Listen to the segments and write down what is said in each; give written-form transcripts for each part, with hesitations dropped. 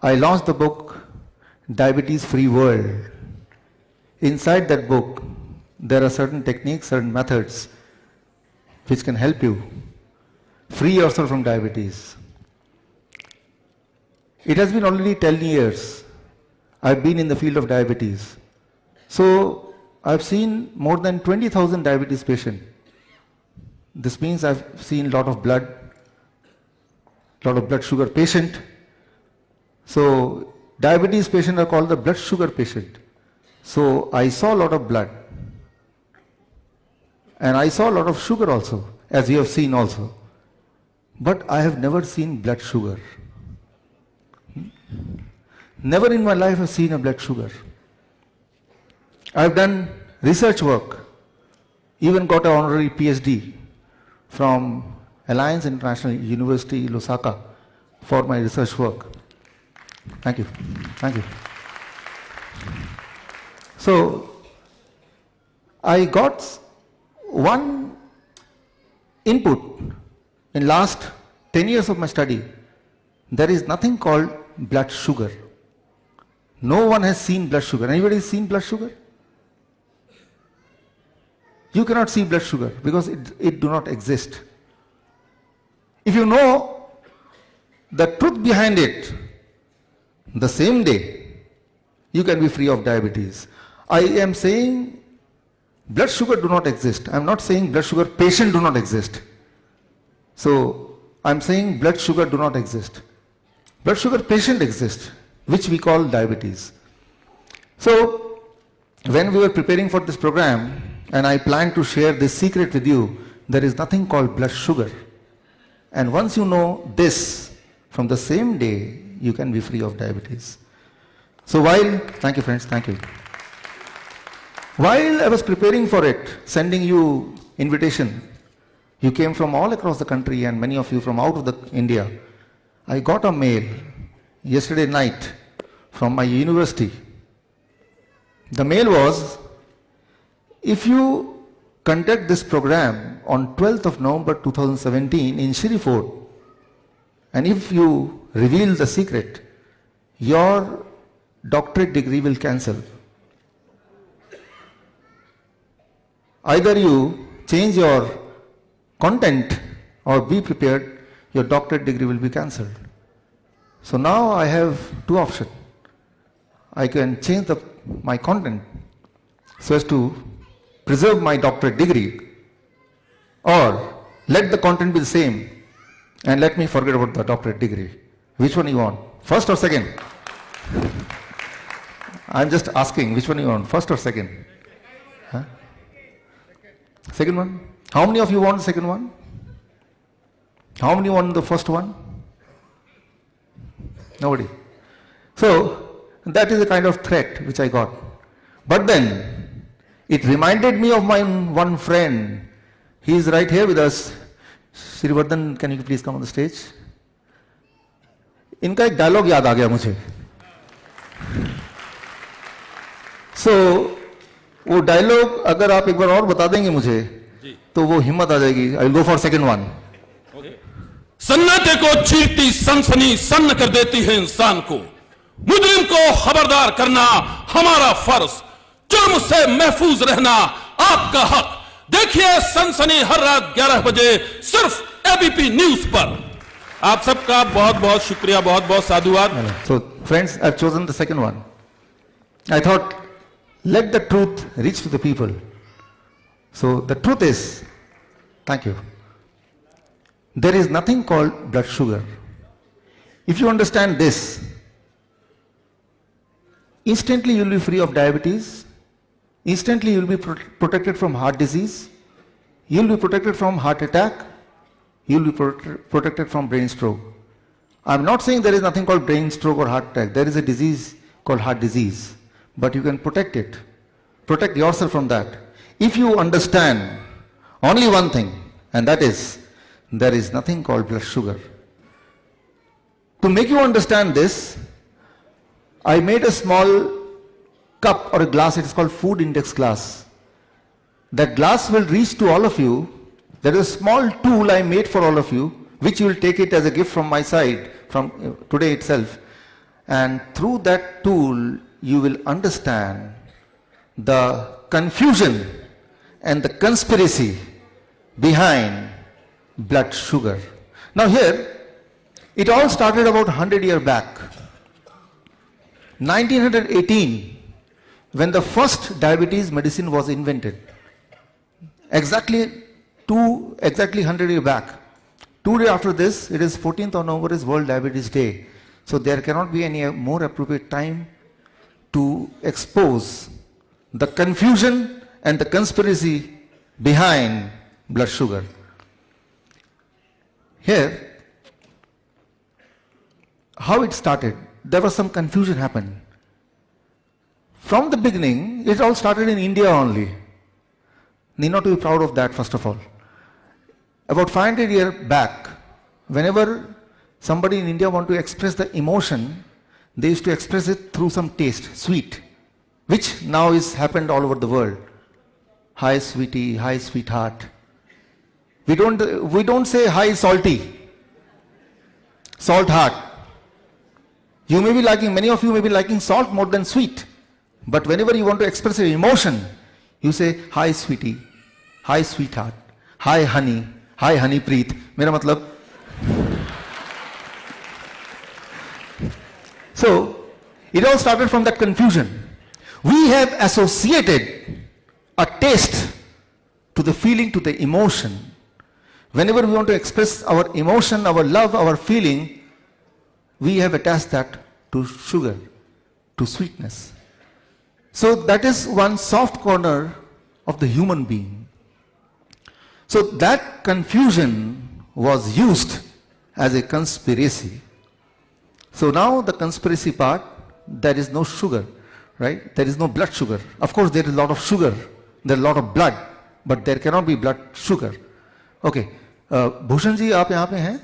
I launched the book, Diabetes Free World. Inside that book, there are certain techniques, certain methods which can help you free yourself from diabetes. It has been already 10 years I've been in the field of diabetes. So I've seen more than 20,000 diabetes patients. This means I've seen a lot of blood sugar patient. So diabetes patients are called the blood sugar patient. So I saw a lot of blood. And I saw a lot of sugar also, as you have seen also. But I have never seen blood sugar. Never in my life have seen a blood sugar. I've done research work, even got an honorary PhD from Alliance International University, Lusaka, for my research work. Thank you. Thank you. So, I got one input in last 10 years of my study. There is nothing called blood sugar. No one has seen blood sugar. Anybody seen blood sugar? You cannot see blood sugar because it do not exist. If you know the truth behind it, the same day, you can be free of diabetes. I am saying blood sugar do not exist. I am not saying blood sugar patient do not exist. So, I am saying blood sugar do not exist. Blood sugar patient exists, which we call diabetes. So, when we were preparing for this program, and I plan to share this secret with you, there is nothing called blood sugar. And once you know this, from the same day, you can be free of diabetes. So thank you friends, thank you. While I was preparing for it, sending you invitation, you came from all across the country and many of you from out of India. I got a mail yesterday night from my university. The mail was, if you conduct this program on 12th of November 2017 in Shri Fort, and if you reveal the secret, your doctorate degree will cancel. Either you change your content or be prepared, your doctorate degree will be cancelled. So now I have two options. I can change my content so as to preserve my doctorate degree, or let the content be the same and let me forget about the doctorate degree. Which one you want? First or second? I'm just asking, which one you want? First or second? Huh? Second one? How many of you want the second one? How many want the first one? Nobody. So, that is a kind of threat which I got. But then, it reminded me of my one friend. He is right here with us. Srivardhan, can you please come on the stage? इनका एक dialogue याद आ गया मुझे. So, वो dialogue अगर आप एक बार और बता देंगे मुझे, तो वो हिम्मत आ जाएगी. I will go for second one. सन्नाटे को चीरती सनसनी सन्न कर देती है इंसान को. मुजरिम को खबरदार करना हमारा फर्ज. जुर्म से महफूज रहना आपका हक. देखिए सनसनी हर रात 11 बजे सिर्फ एबीपी न्यूज पर. आप सबका बहुत बहुत शुक्रिया, बहुत बहुत साधुवाद. So friends, I've chosen the second one. I thought, let the truth reach to the people. So the truth is, thank you. There is nothing called blood sugar. If you understand this, instantly you will be free of diabetes. Instantly you will be protected from heart disease. You will be protected from heart attack. You will be protected from brain stroke. I am not saying there is nothing called brain stroke or heart attack. There is a disease called heart disease. But you can protect it. Protect yourself from that. If you understand only one thing, and that is, there is nothing called blood sugar. To make you understand this, I made a small cup or a glass. It is called food index glass. That glass will reach to all of you. There is a small tool I made for all of you, which you will take it as a gift from my side, from today itself. And through that tool, you will understand the confusion and the conspiracy behind blood sugar. Now here, it all started about 100 years back. 1918, when the first diabetes medicine was invented. Exactly 100 years back. 2 days after this, it is 14th of November is World Diabetes Day. So there cannot be any more appropriate time to expose the confusion and the conspiracy behind blood sugar. Here, how it started, there was some confusion happened. From the beginning, it all started in India only. Need not to be proud of that, first of all. About 500 years back, whenever somebody in India want to express the emotion, they used to express it through some taste, sweet, which now is happened all over the world. Hi sweetie, hi sweetheart. We don't say hi salty, salt heart. You may be liking, many of you may be liking salt more than sweet. But whenever you want to express your emotion, you say hi sweetie, hi sweetheart, hi honey preet. मेरा मतलब. So it all started from that confusion. We have associated a taste to the feeling, to the emotion. Whenever we want to express our emotion, our love, our feeling, we have attached that to sugar, to sweetness. So that is one soft corner of the human being. So that confusion was used as a conspiracy. So now the conspiracy part, there is no sugar, right? There is no blood sugar. Of course there is a lot of sugar, there is a lot of blood, but there cannot be blood sugar. Okay, Bhushan ji, aap yahan pe hain?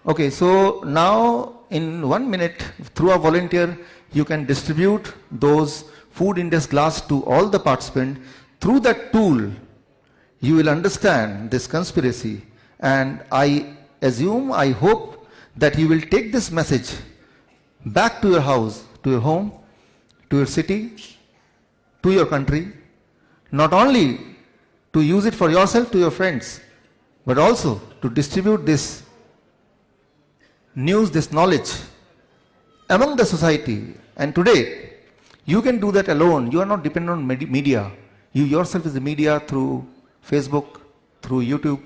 Okay, so now in 1 minute, through a volunteer, you can distribute those food index glass to all the participants. Through that tool, you will understand this conspiracy, and I assume, I hope that you will take this message back to your house, to your home, to your city, to your country, not only to use it for yourself, to your friends, but also to distribute this news, this knowledge among the society. And today, you can do that alone. You are not dependent on media. You yourself is the media through Facebook, through YouTube.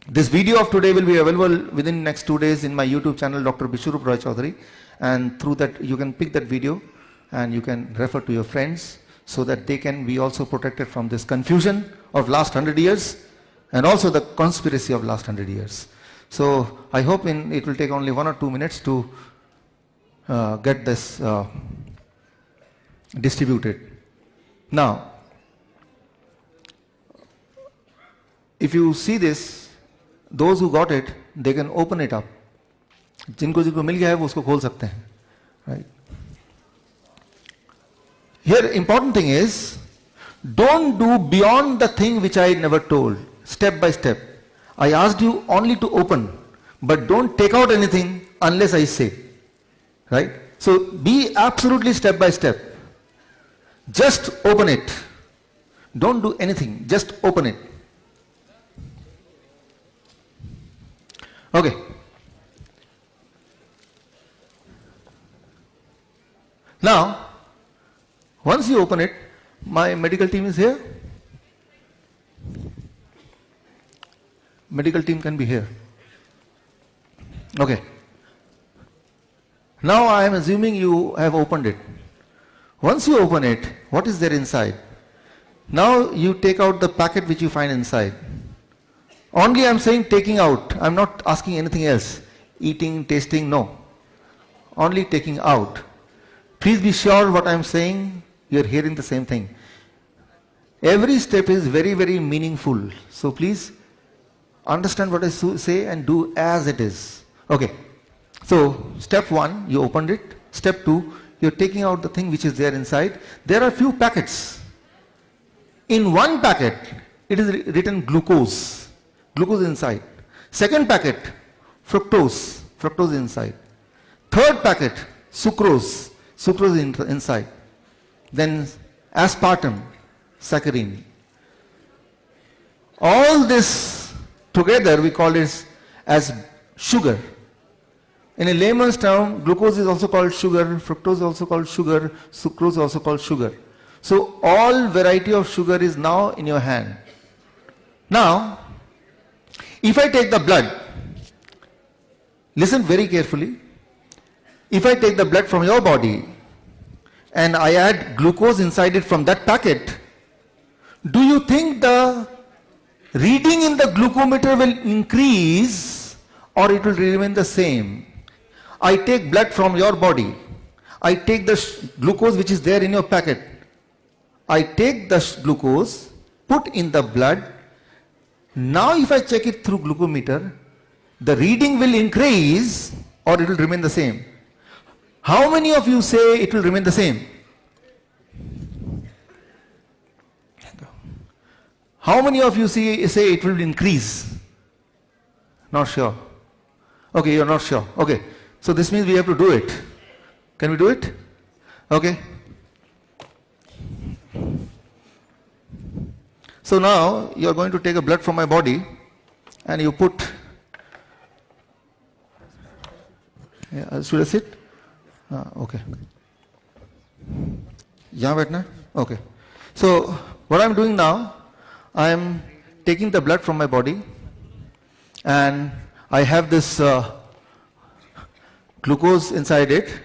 This video of today will be available within next 2 days in my YouTube channel, Dr. Bishwarup Roy Chaudhary. And through that, you can pick that video and you can refer to your friends so that they can be also protected from this confusion of last 100 years and also the conspiracy of last 100 years. So I hope it will take only 1 or 2 minutes to get this distributed. Now, if you see this, those who got it, they can open it up. जिनको मिल गया है वो उसको खोल सकते हैं, right? Here important thing is, don't do beyond the thing which I never told, step by step. I asked you only to open, but don't take out anything unless I say, right? So be absolutely step by step. Just open it. Don't do anything, just open it. Okay. Now, once you open it, my medical team is here. Medical team can be here. Okay. Now I am assuming you have opened it. Once you open it, what is there inside? Now you take out the packet which you find inside. Only I am saying taking out. I am not asking anything else. Eating, tasting, no. Only taking out. Please be sure what I am saying, you are hearing the same thing. Every step is very, very meaningful. So please understand what I say and do as it is. Okay. So step 1, you opened it. Step 2, you are taking out the thing which is there inside. There are few packets. In one packet, it is written glucose. Glucose inside. Second packet, fructose. Fructose inside. Third packet, sucrose. Sucrose inside. Then aspartame, saccharin. All this together we call it as sugar. In a layman's term, glucose is also called sugar, fructose is also called sugar, sucrose is also called sugar. So all variety of sugar is now in your hand. Now, if I take the blood, listen very carefully. If I take the blood from your body and I add glucose inside it from that packet, do you think the reading in the glucometer will increase or it will remain the same? I take blood from your body. I take the glucose which is there in your packet. I take the glucose, put in the blood. Now if I check it through glucometer, the reading will increase or it will remain the same. How many of you say it will remain the same? How many of you say it will increase? Not sure. Okay, you're not sure. Okay. So this means we have to do it. Can we do it? Okay. So now you are going to take a blood from my body and you put, should I sit? Okay. यहाँ बैठना है? Okay. So what I'm doing now, I'm taking the blood from my body and I have this glucose inside it.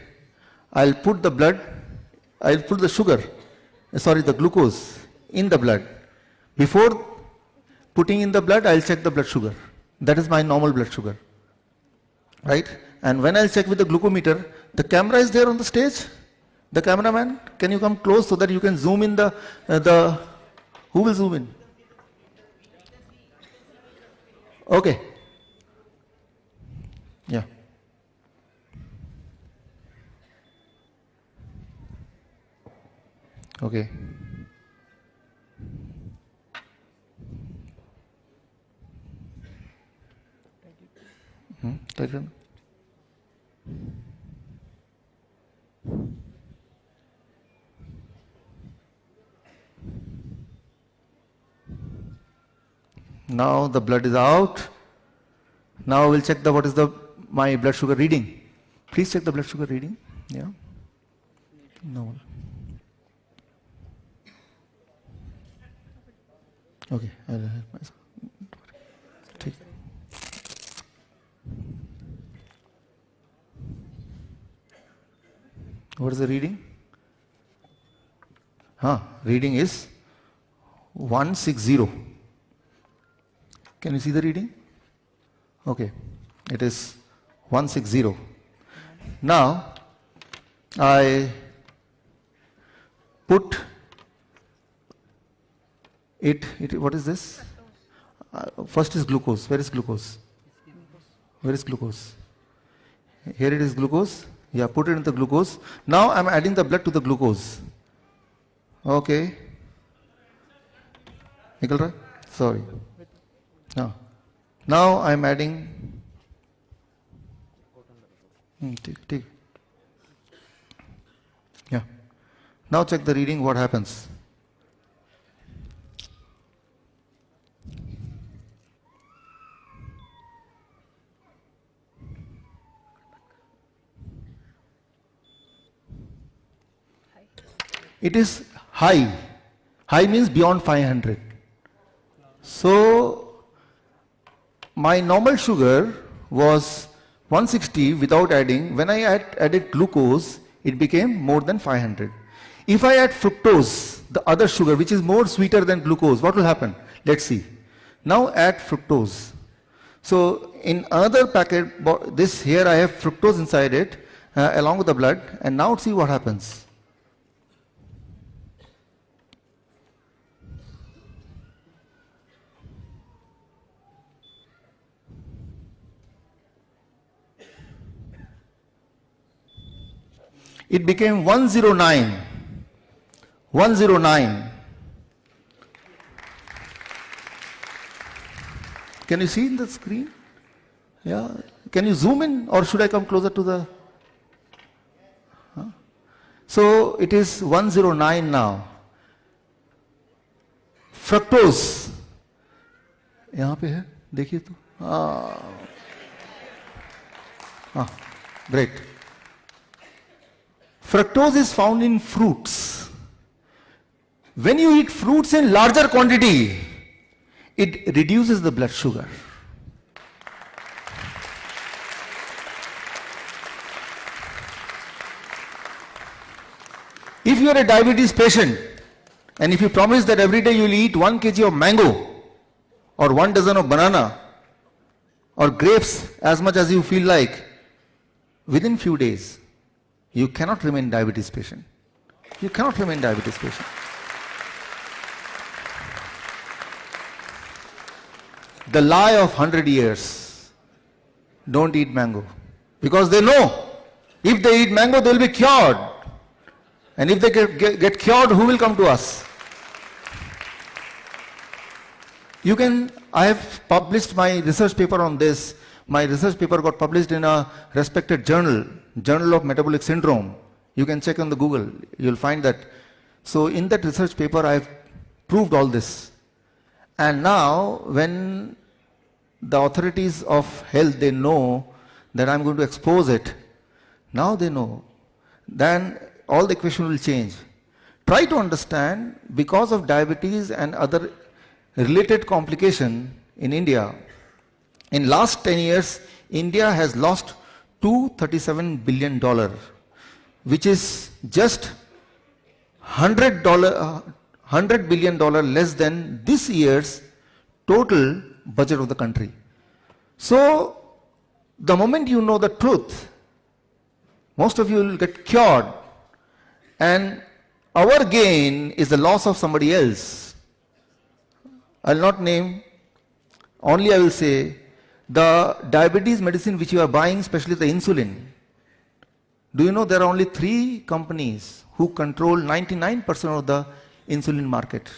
I'll put the blood, I'll put the sugar, the glucose in the blood. Before putting in the blood, I'll check the blood sugar. That is my normal blood sugar. Right? And when I'll check with the glucometer, the camera is there on the stage. The cameraman, can you come close so that you can zoom in who will zoom in? Okay. Yeah. Okay. Take it. Now the blood is out. Now we'll check what is my blood sugar reading. Please check the blood sugar reading. Yeah. No. Okay. I'll help myself. Take. What is the reading? Reading is 160. Can you see the reading? Okay. It is 160. Now, I put it, what is this? First is glucose. Where is glucose? Where is glucose? Here it is glucose. Yeah, put it in the glucose. Now I'm adding the blood to the glucose. Okay. Nikal Rai? Sorry. No. Now I'm adding. Take. Yeah. Now check the reading, what happens. It is high. High means beyond 500. So, my normal sugar was 160 without adding. When I added glucose, it became more than 500. If I add fructose, the other sugar, which is more sweeter than glucose, what will happen? Let's see. Now add fructose. So, in another packet, this here I have fructose inside it, along with the blood, and now see what happens. It became 109. 109. Can you see in the screen? Yeah. Can you zoom in or should I come closer to the... So it is 109 now. Fructose. यहाँ पे है, देखिए तो. Great. Fructose is found in fruits. When you eat fruits in larger quantity, it reduces the blood sugar. If you are a diabetes patient, and if you promise that every day you will eat 1 kg of mango, or 1 dozen of banana, or grapes as much as you feel like, within few days, you cannot remain diabetes patient. You cannot remain diabetes patient. The lie of 100 years, don't eat mango. Because they know, if they eat mango, they will be cured. And if they get cured, who will come to us? I have published my research paper on this. My research paper got published in a respected journal, Journal of Metabolic Syndrome. You can check on the Google, you'll find that. So in that research paper, I have proved all this. And now, when the authorities of health, they know that I'm going to expose it, now they know, then all the equation will change. Try to understand, because of diabetes and other related complication in India, in last 10 years, India has lost $237 billion, which is just $100 billion less than this year's total budget of the country. So, the moment you know the truth, most of you will get cured, and our gain is the loss of somebody else. I will not name, only I will say, the diabetes medicine which you are buying, especially the insulin. Do you know there are only 3 companies who control 99% of the insulin market?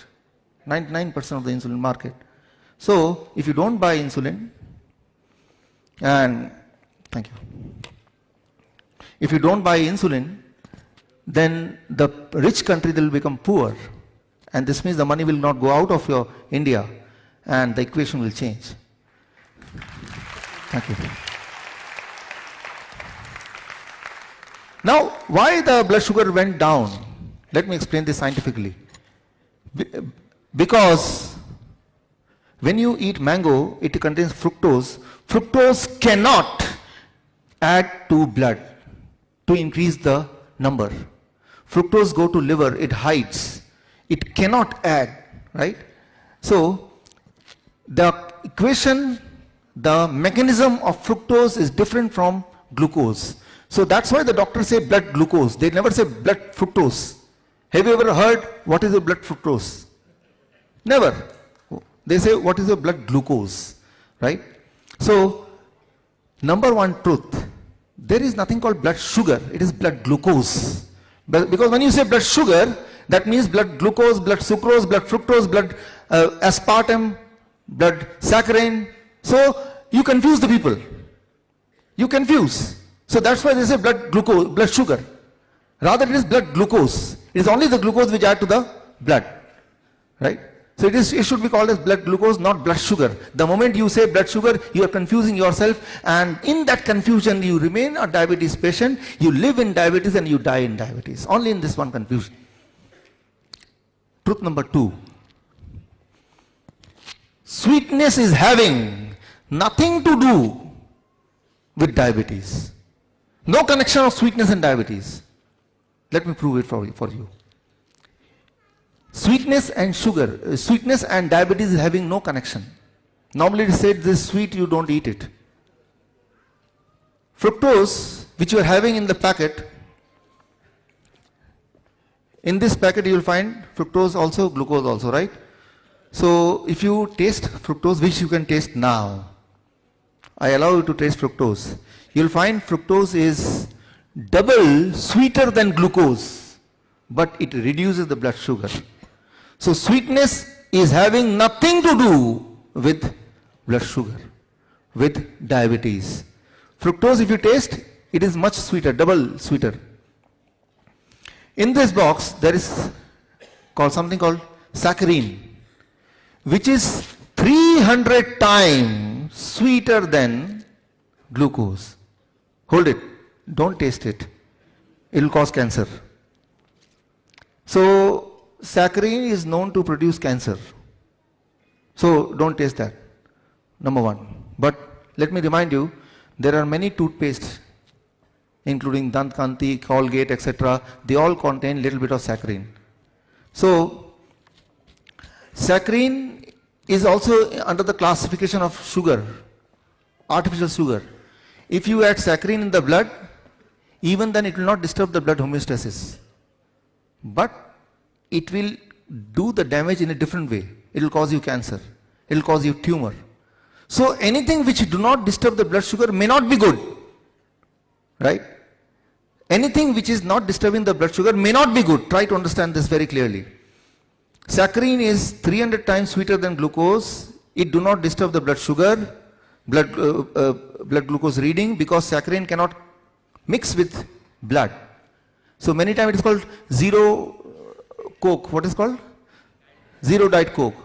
99% of the insulin market. So, if you don't buy insulin, and thank you. If you don't buy insulin, then the rich country will become poor. And this means the money will not go out of your India, and the equation will change. Thank you. Now, why the blood sugar went down? Let me explain this scientifically. Because when you eat mango, it contains fructose. Fructose cannot add to blood to increase the number. Fructose go to liver, it hides. It cannot add, right? So, the equation, the mechanism of fructose is different from glucose. So that's why the doctors say blood glucose. They never say blood fructose. Have you ever heard what is your blood fructose? Never. They say what is your blood glucose, right? So, number one truth, there is nothing called blood sugar, it is blood glucose. But because when you say blood sugar, that means blood glucose, blood sucrose, blood fructose, blood aspartame, blood saccharin. So, you confuse the people. You confuse. So that's why they say blood glucose, blood sugar. Rather it is blood glucose. It is only the glucose which add to the blood. Right? So it should be called as blood glucose, not blood sugar. The moment you say blood sugar, you are confusing yourself, and in that confusion you remain a diabetes patient, you live in diabetes and you die in diabetes. Only in this one confusion. Truth number 2. Sweetness is having nothing to do with diabetes. No connection of sweetness and diabetes. Let me prove it for you. Sweetness and sugar, sweetness and diabetes is having no connection. Normally it is said this is sweet, you don't eat it. Fructose, which you are having in the packet, in this packet you will find fructose also, glucose also, right? So if you taste fructose, which you can taste now, I allow you to taste fructose. You will find fructose is double sweeter than glucose, but it reduces the blood sugar. So sweetness is having nothing to do with blood sugar, with diabetes. Fructose, if you taste, it is much sweeter, double sweeter. In this box, there is something called saccharin, which is 300 times sweeter than glucose. Hold it. Don't taste it. It will cause cancer. So, saccharin is known to produce cancer. So, don't taste that. Number one. But let me remind you, there are many toothpastes, including Dant Kanti, Colgate, etc. They all contain little bit of saccharin. So, saccharin is also under the classification of sugar, artificial sugar. If you add saccharin in the blood, even then it will not disturb the blood homeostasis. But it will do the damage in a different way. It will cause you cancer. It will cause you tumor. So anything which do not disturb the blood sugar may not be good. Right? Anything which is not disturbing the blood sugar may not be good. Try to understand this very clearly. Saccharin is 300 times sweeter than glucose. It do not disturb the blood sugar, blood glucose reading, because saccharin cannot mix with blood. So many times it is called zero Coke. What is called? Zero Diet Coke.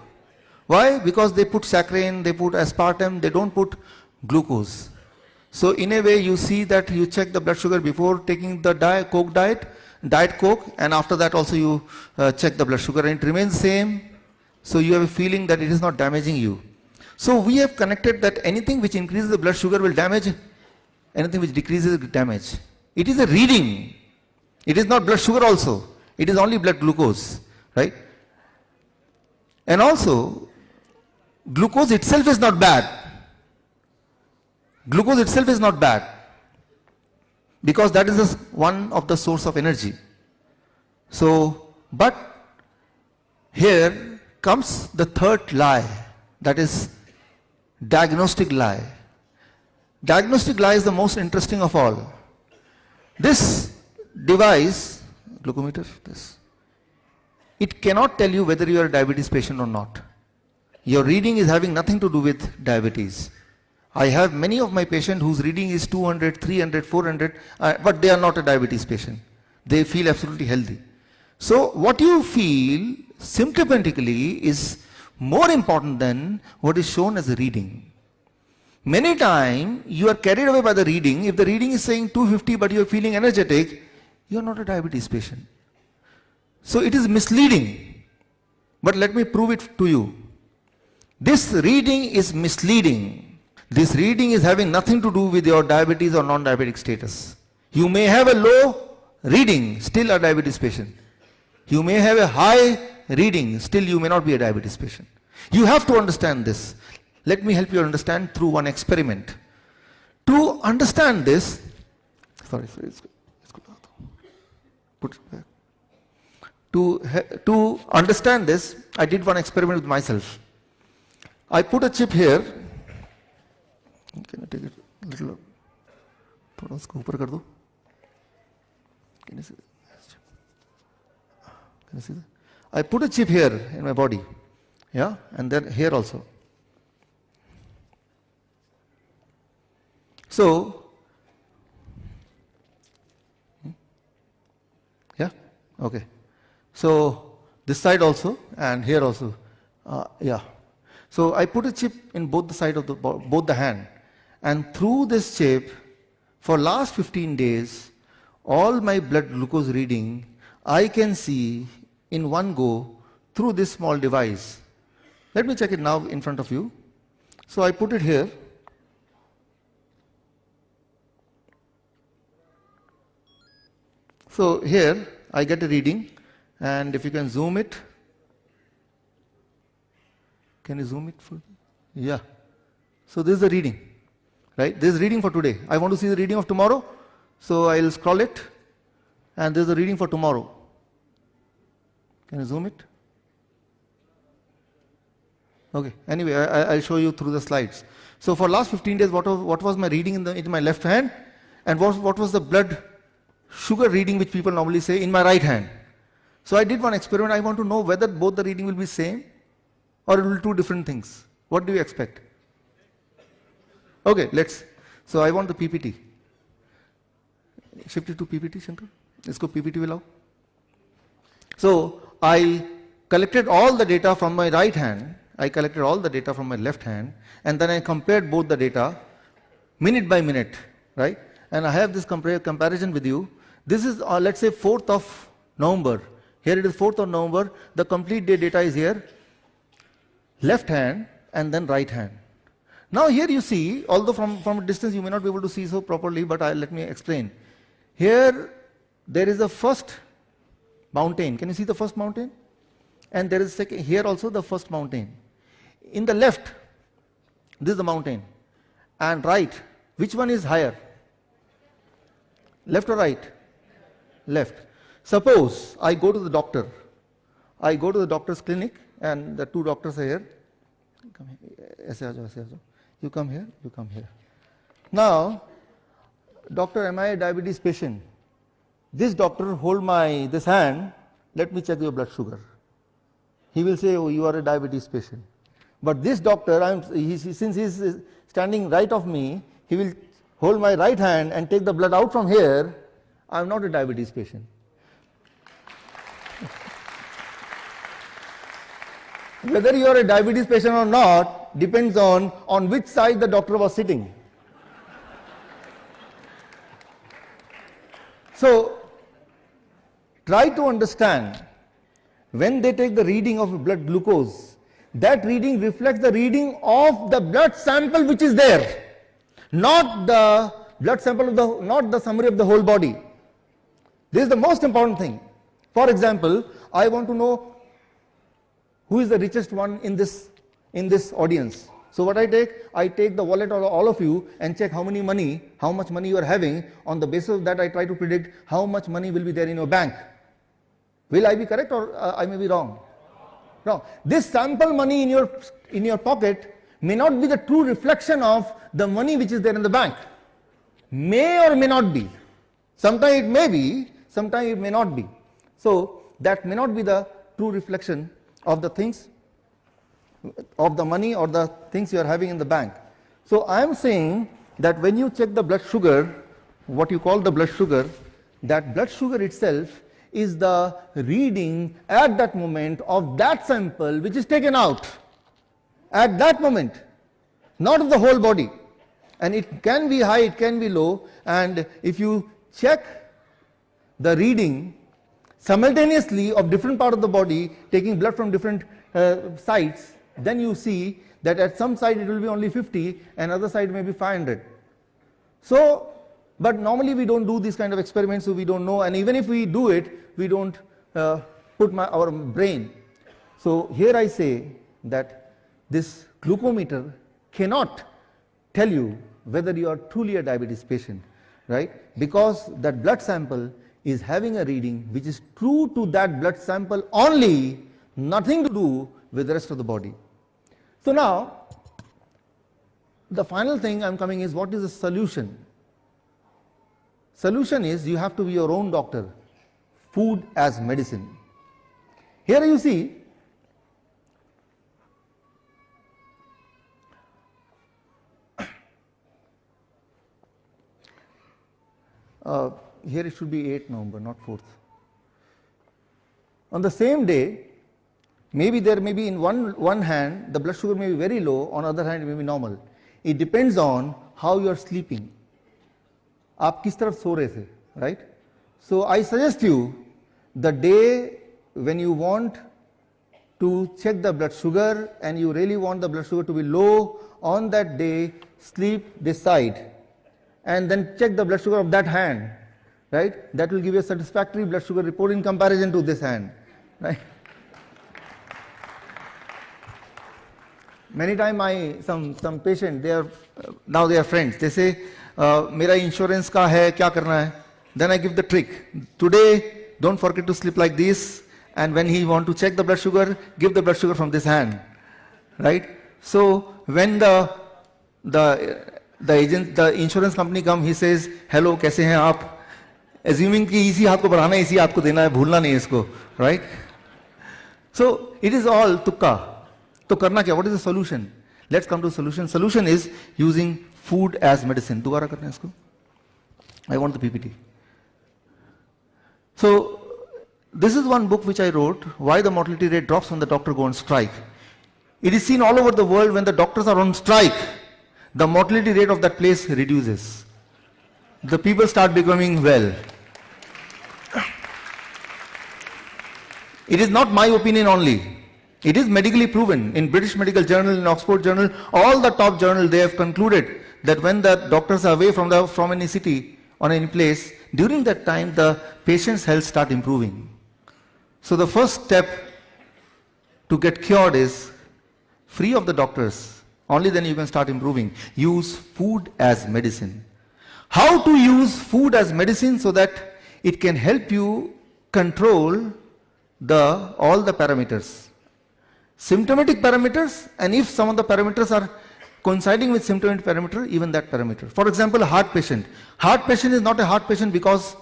Why? Because they put saccharin, they put aspartame, they don't put glucose. So in a way you see that you check the blood sugar before taking the Diet Coke, and after that also you check the blood sugar and it remains same. So you have a feeling that it is not damaging you. So we have connected that anything which increases the blood sugar will damage, anything which decreases will damage. It is a reading. It is not blood sugar also. It is only blood glucose, right? And also, glucose itself is not bad. Glucose itself is not bad, because that is one of the source of energy. So, but here comes the third lie, that is diagnostic lie. Diagnostic lie is the most interesting of all. This device, glucometer, this, it cannot tell you whether you are a diabetes patient or not. Your reading is having nothing to do with diabetes. I have many of my patients whose reading is 200, 300, 400, but they are not a diabetes patient. They feel absolutely healthy. So what you feel symptomatically is more important than what is shown as a reading. Many times you are carried away by the reading. If the reading is saying 250 but you are feeling energetic, you are not a diabetes patient. So it is misleading. But let me prove it to you. This reading is misleading. This reading is having nothing to do with your diabetes or non-diabetic status. You may have a low reading, still a diabetes patient. You may have a high reading, still you may not be a diabetes patient. You have to understand this. Let me help you understand through one experiment. To understand this, put it back. To understand this, I did one experiment with myself. I put a chip here. Can I take it a little? थोड़ा उसको ऊपर कर दो. Can you see that? Can you see that? I put a chip here in my body, yeah, and then here also. So, yeah, okay. So this side also and here also, yeah. So I put a chip in both the side of both the hand, and through this chip, for last 15 days, all my blood glucose reading I can see in one go through this small device. Let me check it now in front of you. So I put it here. So here I get a reading, and if you can zoom it. Can you zoom it? Yeah. So this is the reading, right? This is reading for today. I want to see the reading of tomorrow. So I'll scroll it, and this is the reading for tomorrow. Can you zoom it? Okay. Anyway, I'll show you through the slides. So for last 15 days, what was my reading in my left hand, and what was the blood sugar reading which people normally say in my right hand. So I did one experiment. I want to know whether both the reading will be same or it will be two different things. What do you expect? Okay, let's. So I want the PPT. Shift it to PPT, Shankar. Let's go PPT will allow. So I collected all the data from my right hand, I collected all the data from my left hand, and then I compared both the data minute by minute, right? And I have this comparison with you. This is, let's say, 4th of November. Here it is 4th of November. The complete day data is here, left hand and then right hand. Now here you see, although from a distance you may not be able to see so properly, but let me explain. Here there is a first mountain. Can you see the first mountain? And there is second, here also the first mountain. In the left, this is the mountain. And right, which one is higher? Left or right? Left. Suppose I go to the doctor. I go to the doctor's clinic and the two doctors are here. Come here. Aise aa jao, aise aa jao. You come here, you come here. Now, doctor, am I a diabetes patient? This doctor hold this hand, let me check your blood sugar. He will say, oh, you are a diabetes patient. But this doctor, since he is standing right of me, he will hold my right hand and take the blood out from here. I am not a diabetes patient. Whether you are a diabetes patient or not depends on which side the doctor was sitting. So, try to understand, when they take the reading of blood glucose, that reading reflects the reading of the blood sample which is there, not the blood sample not the summary of the whole body. This is the most important thing. For example, I want to know who is the richest one in this audience. So what I take the wallet of all of you and check how much money you are having. On the basis of that, I try to predict how much money will be there in your bank. Will I be correct or I may be wrong? Wrong. This sample money in your pocket may not be the true reflection of the money which is there in the bank. May or may not be. Sometimes it may be, sometimes it may not be. So that may not be the true reflection of the things, of the money or the things you are having in the bank. So I am saying that when you check the blood sugar, what you call the blood sugar, that blood sugar itself is the reading at that moment of that sample which is taken out at that moment, not of the whole body. And it can be high, it can be low, and if you check the reading simultaneously of different part of the body, taking blood from different sites, then you see that at some side it will be only 50 and other side may be 500. So, but normally we don't do these kind of experiments, so we don't know, and even if we do it, we don't put our brain. So here I say that this glucometer cannot tell you whether you are truly a diabetes patient, right? Because that blood sample is having a reading which is true to that blood sample only, nothing to do with the rest of the body. So now, the final thing I'm coming is, what is the solution? Solution is, you have to be your own doctor. Food as medicine. Here you see, here it should be 8th November, not 4th. On the same day, maybe there may be in one hand, the blood sugar may be very low, on the other hand it may be normal. It depends on how you are sleeping. आप किस तरफ सो रहे थे, right? So I suggest you, the day when you want to check the blood sugar and you really want the blood sugar to be low, on that day sleep this side and then check the blood sugar of that hand, right? That will give you a satisfactory blood sugar report in comparison to this hand, right? Many times some patient, now they are friends, they say, मेरा insurance का है, क्या करना है? Then I give the trick. Today, don't forget to sleep like this, and when he want to check the blood sugar, give the blood sugar from this hand, right? So when the insurance company come, he says, hello, कैसे हैं आप? Assuming कि इसी हाथ को बढ़ाना है, इसी हाथ को देना है, भूलना नहीं है इसको, right? So it is all tukka. तो करना क्या? What is the solution? Let's come to the solution. Solution is using food as medicine. दोबारा करना है इसको. I want the PPT. So This is one book which I wrote, Why the Mortality Rate Drops When the Doctor Go on Strike. It is seen all over the world when the doctors are on strike, the mortality rate of that place reduces. The people start becoming well. It is not my opinion only. It is medically proven. In British Medical Journal, in Oxford Journal, all the top journals, they have concluded that when the doctors are away from any city or any place, during that time the patient's health start improving. So the first step to get cured is free of the doctors. Only then you can start improving. Use food as medicine. How to use food as medicine so that it can help you control all the parameters. Symptomatic parameters, and if some of the parameters are coinciding with symptomatic parameter, even that parameter. For example, a heart patient. Heart patient is not a heart patient because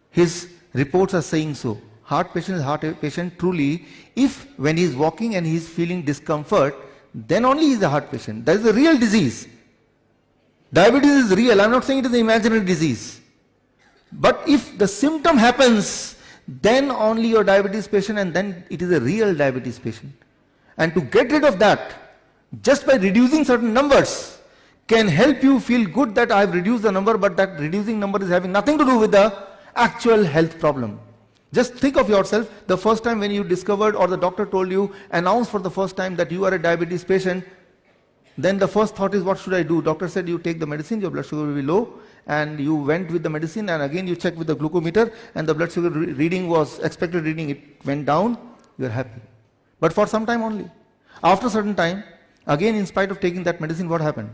his reports are saying so. Heart patient is heart patient truly if when he is walking and he is feeling discomfort, then only he is a heart patient. That is a real disease. Diabetes is real. I am not saying it is an imaginary disease. But if the symptom happens, then only your diabetes patient, and then it is a real diabetes patient. And to get rid of that, just by reducing certain numbers, can help you feel good that I have reduced the number, but that reducing number is having nothing to do with the actual health problem. Just think of yourself, the first time when you discovered or the doctor told you, announced for the first time that you are a diabetes patient, then the first thought is, what should I do? Doctor said you take the medicine, your blood sugar will be low, and you went with the medicine, and again you checked with the glucometer, and the blood sugar reading was expected reading, it went down, you are happy. But for some time only. After a certain time, again in spite of taking that medicine, what happened?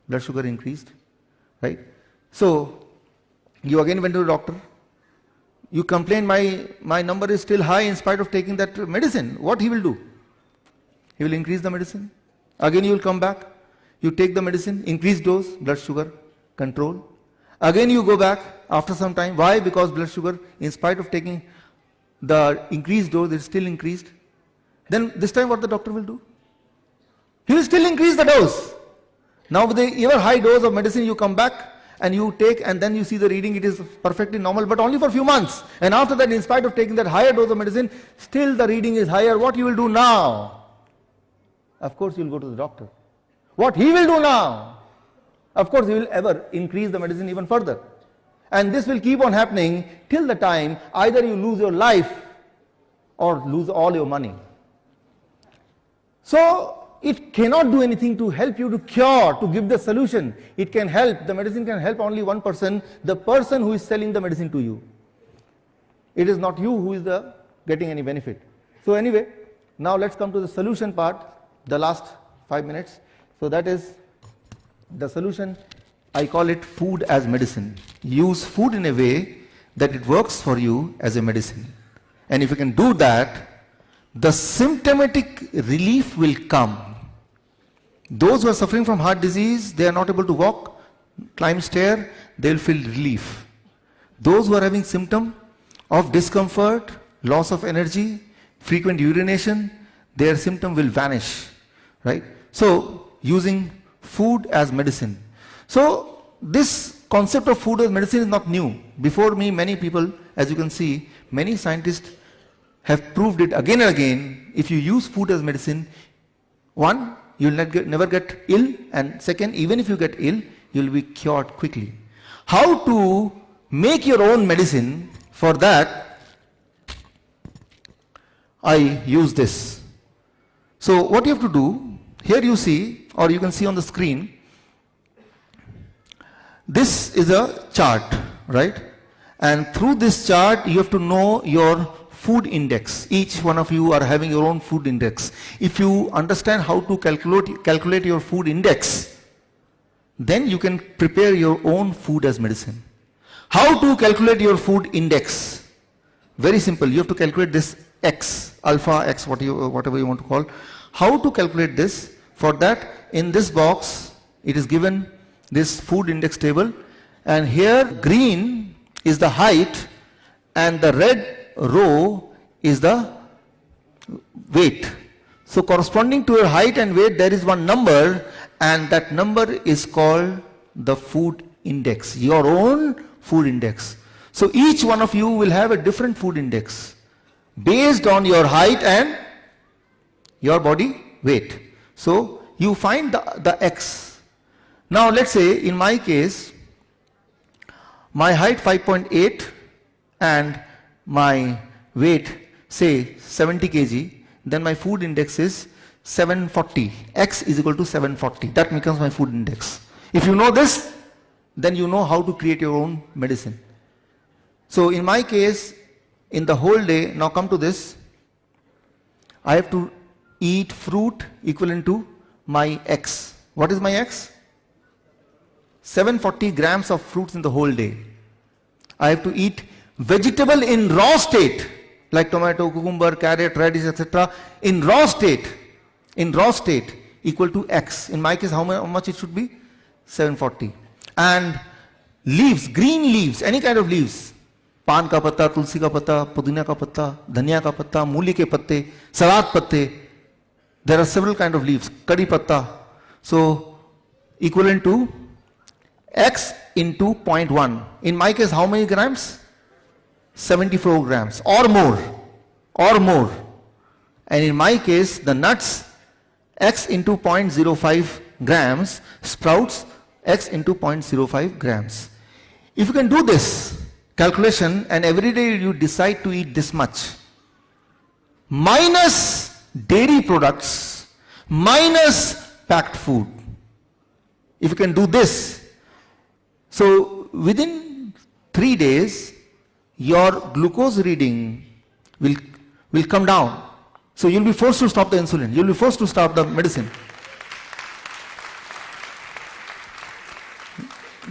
Blood sugar increased, right? So, you again went to the doctor, you complain, my number is still high in spite of taking that medicine. What he will do? He will increase the medicine. Again you will come back, you take the medicine, increase dose, blood sugar, control. Again you go back after some time. Why? Because blood sugar, in spite of taking the increased dose, is still increased. Then this time what the doctor will do? He will still increase the dose. Now with the ever high dose of medicine you come back and you take, and then you see the reading, it is perfectly normal, but only for a few months. And after that, in spite of taking that higher dose of medicine, still the reading is higher. What you will do now? Of course you will go to the doctor. What he will do now? Of course he will ever increase the medicine even further. And this will keep on happening till the time either you lose your life or lose all your money. So it cannot do anything to help you to cure, to give the solution. It can help, the medicine can help only one person, the person who is selling the medicine to you. It is not you who is getting any benefit. So anyway, now let's come to the solution part, the last 5 minutes. So that is the solution. I call it food as medicine. Use food in a way that it works for you as a medicine. And if you can do that, the symptomatic relief will come. Those who are suffering from heart disease, they are not able to walk, climb stair, they will feel relief. Those who are having symptom of discomfort, loss of energy, frequent urination, their symptom will vanish, right? So, using food as medicine. So, this concept of food as medicine is not new. Before me, many people, as you can see, many scientists have proved it again and again. If you use food as medicine, one, you will never get ill, and second, even if you get ill, you will be cured quickly. How to make your own medicine? For that, I use this. So what you have to do, here you see, or you can see on the screen, this is a chart, right? And through this chart, you have to know your food index. Each one of you are having your own food index. If you understand how to calculate your food index, then you can prepare your own food as medicine. How to calculate your food index? Very simple. You have to calculate this X, alpha X, whatever you want to call. How to calculate this? For that, in this box, it is given this food index table, and here green is the height and the red row is the weight. So corresponding to your height and weight, there is one number, and that number is called the food index, your own food index. So each one of you will have a different food index. based on your height and your body weight. So you find the X. Now let's say in my case, my height 5.8 and my weight say 70 kg, then my food index is 740. X is equal to 740. That becomes my food index. If you know this, then you know how to create your own medicine. So in my case, in the whole day, now come to this, I have to eat fruit equivalent to my X. What is my X? 740 grams of fruits in the whole day. I have to eat vegetable in raw state, like tomato, cucumber, carrot, radish, etc. in raw state, equal to X. In my case, how much it should be? 740. And leaves, green leaves, any kind of leaves, पान का पत्ता, तुलसी का पत्ता, पुदीना का पत्ता, धनिया का पत्ता, मूली के पत्ते, सलाद पत्ते. There are several kind of leaves. Kadi patta. So equivalent to X into 0.1. In my case, how many grams? 74 grams or more. And in my case, the nuts, X into 0.05 grams, sprouts, X into 0.05 grams. If you can do this calculation and every day you decide to eat this much, minus dairy products, minus packed food. If you can do this, so within 3 days, your glucose reading will come down. So you'll be forced to stop the insulin. You'll be forced to stop the medicine.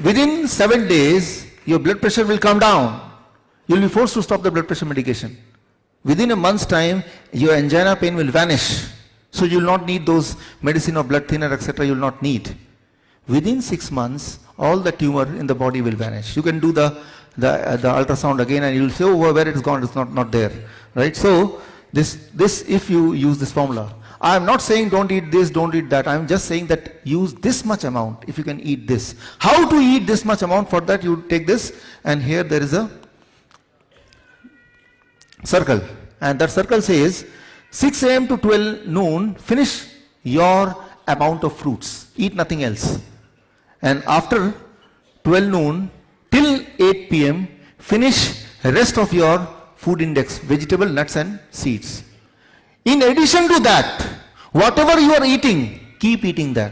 Within 7 days, your blood pressure will come down. You'll be forced to stop the blood pressure medication. Within a month's time, your angina pain will vanish. So you will not need those medicine or blood thinner, etc. You will not need. Within 6 months, all the tumor in the body will vanish. You can do the ultrasound again and you will say, oh, where it is gone, it's not there. Right? So this if you use this formula. I am not saying don't eat this, don't eat that. I am just saying that use this much amount if you can eat this. How to eat this much amount? For that you take this, and here there is a circle, and that circle says 6 a.m. to 12 noon finish your amount of fruits, eat nothing else, and after 12 noon till 8 p.m. finish rest of your food index, vegetable, nuts and seeds. In addition to that, whatever you are eating, keep eating that.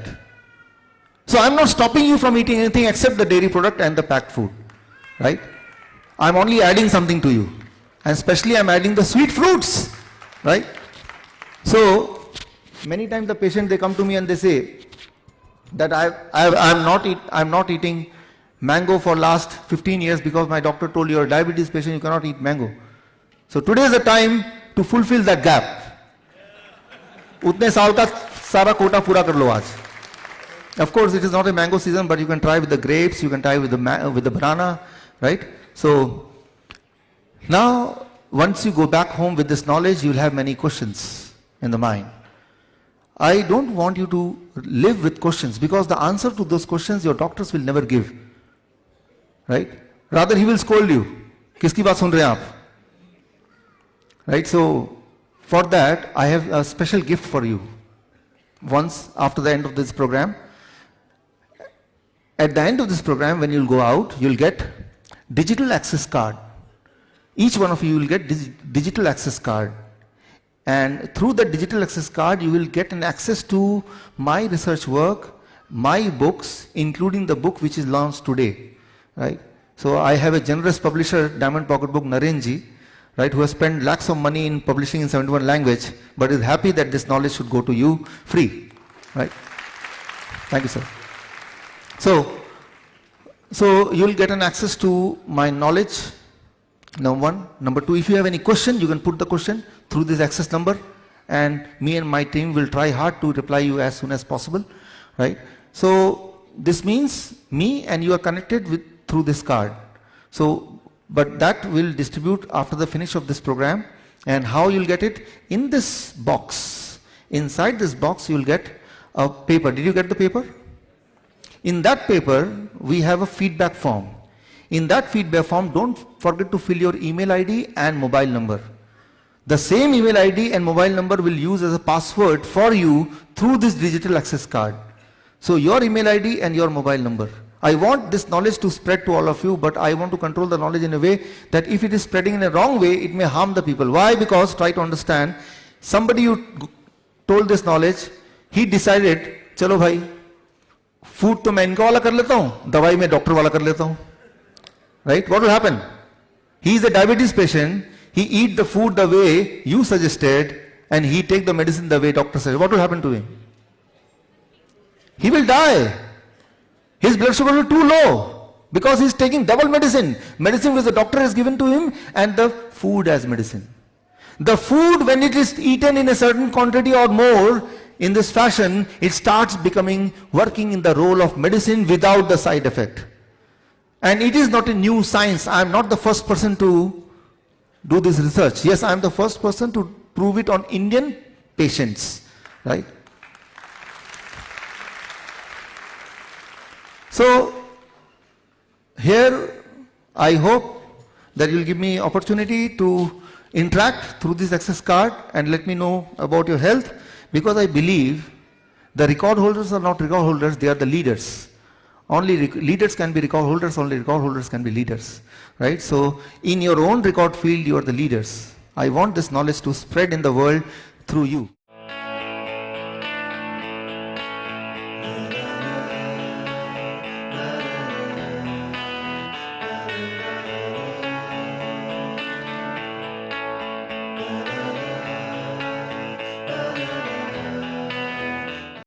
So I am not stopping you from eating anything except the dairy product and the packed food, right? I am only adding something to you. And especially I am adding the sweet fruits, right? So many times the patient, they come to me and they say that I am not eating mango for last 15 years because my doctor told you are a diabetes patient, you cannot eat mango. So today is the time to fulfill that gap. उतने साल का सारा कोटा पूरा कर लो आज. Of course, it is not a mango season, but you can try with the grapes, you can try with the banana, right? So now, once you go back home with this knowledge, you will have many questions in the mind. I don't want you to live with questions, because the answer to those questions your doctors will never give, right? Rather, he will scold you. किसकी बात सुन रहे हैं आप? Right? So for that, I have a special gift for you. Once after the end of this program, at the end of this program, when you'll go out, you'll get digital access card. Each one of you will get digital access card. And through the digital access card, you will get an access to my research work, my books, including the book which is launched today. Right? So I have a generous publisher, Diamond Pocket Book, Narenji, right, who has spent lakhs of money in publishing in 71 languages, but is happy that this knowledge should go to you free. Right? Thank you, sir. So you will get an access to my knowledge, number one. Number two, if you have any question, you can put the question through this access number, and me and my team will try hard to reply you as soon as possible. Right? So this means me and you are connected through this card. So, but that will distribute after the finish of this program. And how you'll get it? In this box. Inside this box you will get a paper. Did you get the paper? In that paper we have a feedback form. In that feedback form, don't forget to fill your email ID and mobile number. The same email ID and mobile number will use as a password for you through this digital access card. So your email ID and your mobile number. I want this knowledge to spread to all of you, but I want to control the knowledge in a way that if it is spreading in a wrong way, it may harm the people. Why? Because, try to understand, somebody you told this knowledge, he decided, चलो भाई, food तो मैं इनका वाला कर लेता हूँ, दवाई मैं डॉक्टर वाला कर लेता हूँ. Right? What will happen? He is a diabetes patient, he eat the food the way you suggested, and he take the medicine the way doctor said. What will happen to him? He will die. His blood sugar will be too low because he is taking double medicine. Medicine which the doctor has given to him and the food as medicine. The food, when it is eaten in a certain quantity or more in this fashion, it starts working in the role of medicine without the side effect. And it is not a new science. I am not the first person to do this research. Yes, I am the first person to prove it on Indian patients. Right? So, here I hope that you will give me opportunity to interact through this access card and let me know about your health, because I believe the record holders are not record holders, they are the leaders. Only leaders can be record holders, only record holders can be leaders. Right? So, in your own record field, you are the leaders. I want this knowledge to spread in the world through you.